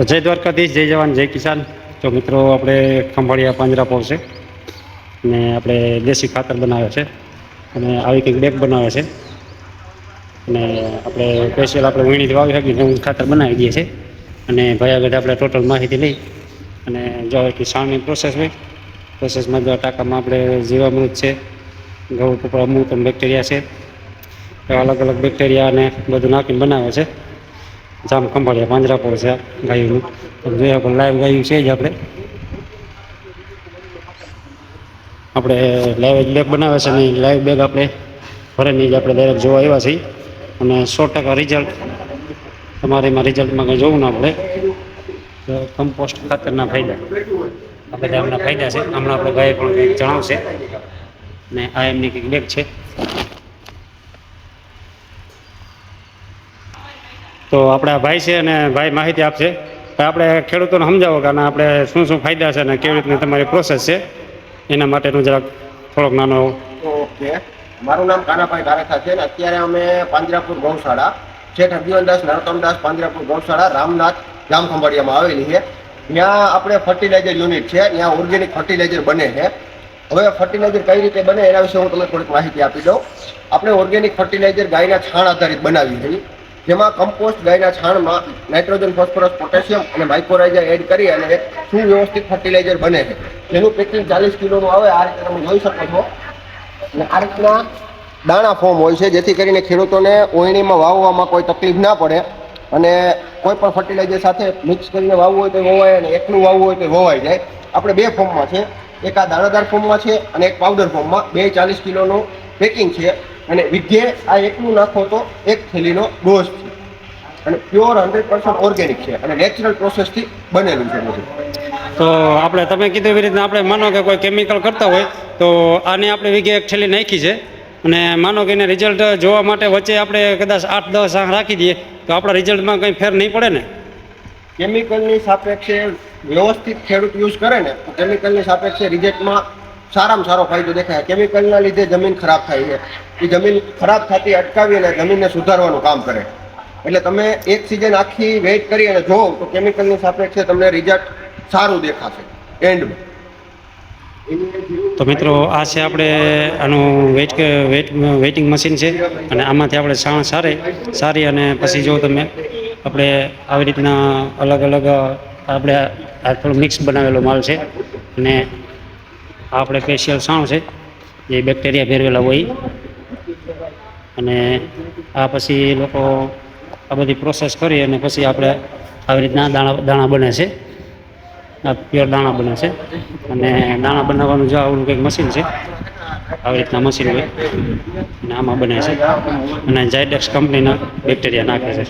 તો જય દ્વારકાધીશ, જય જવાન, જય કિસાન. તો મિત્રો આપણે ખંભાળિયા પાંજરાપોળ છે અને આપણે દેશી ખાતર બનાવે છે અને આવી કંઈક બેગ બનાવે છે અને આપણે સ્પેશિયલ આપણે વીણીથી વાવી શકીએ એવું ખાતર બનાવી દઈએ છીએ. અને ભાઈ આગળ આપણે ટોટલ માહિતી લઈ અને જો કે સાણની પ્રોસેસ હોય, પ્રોસેસમાં જો ટાંકામાં આપણે જીવામૃત છે, ગૌ કપડા અમુક બેક્ટેરિયા છે, એવા અલગ અલગ બેક્ટેરિયા અને બધું નાખીને બનાવે છે. જામ ખંભાળિયા પાંજરાપોળ છે ગાયુંનું. જોયા પણ લાઈવ ગાયું છે જ આપણે લાઈવ બેગ બનાવે છે ને લાઈવ બેગ આપણે ફરેની જ આપણે ડાયરેક્ટ જોવા આવ્યા છીએ અને 100% રિઝલ્ટ તમારે એમાં રિઝલ્ટમાં કંઈ જોવું ના પડે. તો કમ્પોસ્ટ ખાતરના ફાયદા આ બધા એમના ફાયદા છે. હમણાં આપણે ગાય પણ કંઈક જણાવશે ને આ એમની કંઈક બેગ છે. તો આપણા ભાઈ છે અને ભાઈ માહિતી આપશે. તો આપણે ખેડૂતોને સમજાવો કે આપણે શું શું ફાયદા છે અને કેવી રીતની તમારી પ્રોસેસ છે એના માટેનું જરાક થોડોક નાનો. ઓકે, મારું નામ કાનાભાઈ કારેખા છે ને અત્યારે અમે પાંજરાપુર ગૌશાળા શેઠ હરજીવનદાસ નરોત્તમદાસ પાંજરાપુર ગૌશાળા રામનાથ જામ ખંભાળિયામાં આવેલી છે. ત્યાં આપણે ફર્ટિલાઇઝર યુનિટ છે, ત્યાં ઓર્ગેનિક ફર્ટિલાઇઝર બને છે. હવે ફર્ટિલાઇઝર કઈ રીતે બને એના વિશે હું તમને થોડીક માહિતી આપી દઉં. આપણે ઓર્ગેનિક ફર્ટિલાઇઝર ગાયના છાણ આધારિત બનાવી છે, જેમાં કમ્પોસ્ટ ગાયના છાણમાં નાઇટ્રોજન, ફોસ્ફરસ, પોટેશિયમ અને માઇક્રોરાઇઝા એડ કરી અને એક સુવ્યવસ્થિત ફર્ટિલાઇઝર બને છે. જેનું પેકિંગ 40 કિલોનું આવે. આ રીતે તમે જોઈ શકો છો. અને આ રીતના દાણા ફોર્મ હોય છે, જેથી કરીને ખેડૂતોને ઓયણીમાં વાવવામાં કોઈ તકલીફ ના પડે અને કોઈ પણ ફર્ટિલાઇઝર સાથે મિક્સ કરીને વાવવું હોય તો વવાય અને એકલું વાવવું હોય તો વવાઈ જાય. આપણે બે ફોર્મમાં છે, એક આ દાણાદાર ફોર્મમાં છે અને એક પાવડર ફોર્મમાં. 40 કિલોનું પેકિંગ છે અને વિઘે આ એકલું નાખો તો એક થેલીનો ડોઝ છે અને પ્યોર 100% ઓર્ગેનિક છે અને નેચરલ પ્રોસેસથી બનેલું છે બધું. તો આપણે તમે કીધું એવી રીતના આપણે માનો કે કોઈ કેમિકલ કરતા હોય તો આને આપણે વીઘે એક થેલી નાખી છે અને માનો કે એને રિઝલ્ટ જોવા માટે વચ્ચે આપણે કદાચ 8-10 આંખ રાખી દઈએ તો આપણા રિઝલ્ટમાં કંઈ ફેર નહીં પડે ને? કેમિકલની સાપેક્ષે વ્યવસ્થિત ખેડૂત યુઝ કરે ને તો કેમિકલની સાપેક્ષે રિઝલ્ટમાં સારામાં સારો ફાયદો દેખાય. કેમિકલના લીધે જમીન ખરાબ થાય છે. એ જમીન ખરાબ થતી અટકાવી અને જમીનને સુધારવાનું કામ કરે. એટલે તમે એક સિઝન આખી વેઇટ કરી અને જોવો તો કેમિકલની સાપેક્ષે તમને રિઝલ્ટ સારું દેખાશે એન્ડમાં. તો મિત્રો આ છે આપણે આનું વેઇટિંગ મશીન છે અને આમાંથી આપણે છાણ સારી અને પછી જો તમે આપણે આવી રીતના અલગ અલગ આપણે આ થોડું મિક્સ બનાવેલો માલ છે અને આ આપણે સ્પેશિયલ છાણ છે જે બેક્ટેરિયા ભેરવેલા હોય અને આ પછી લોકો આ બધી પ્રોસેસ કરી અને પછી આપણે આવી રીતના દાણા બને છે. આ પ્યોર દાણા બને છે અને દાણા બનાવવાનું જો આવું કંઈક મશીન છે, આવી રીતના મશીન હોય અને આમાં બને છે અને ઝાયડેક્સ કંપનીના બેક્ટેરિયા નાખે છે.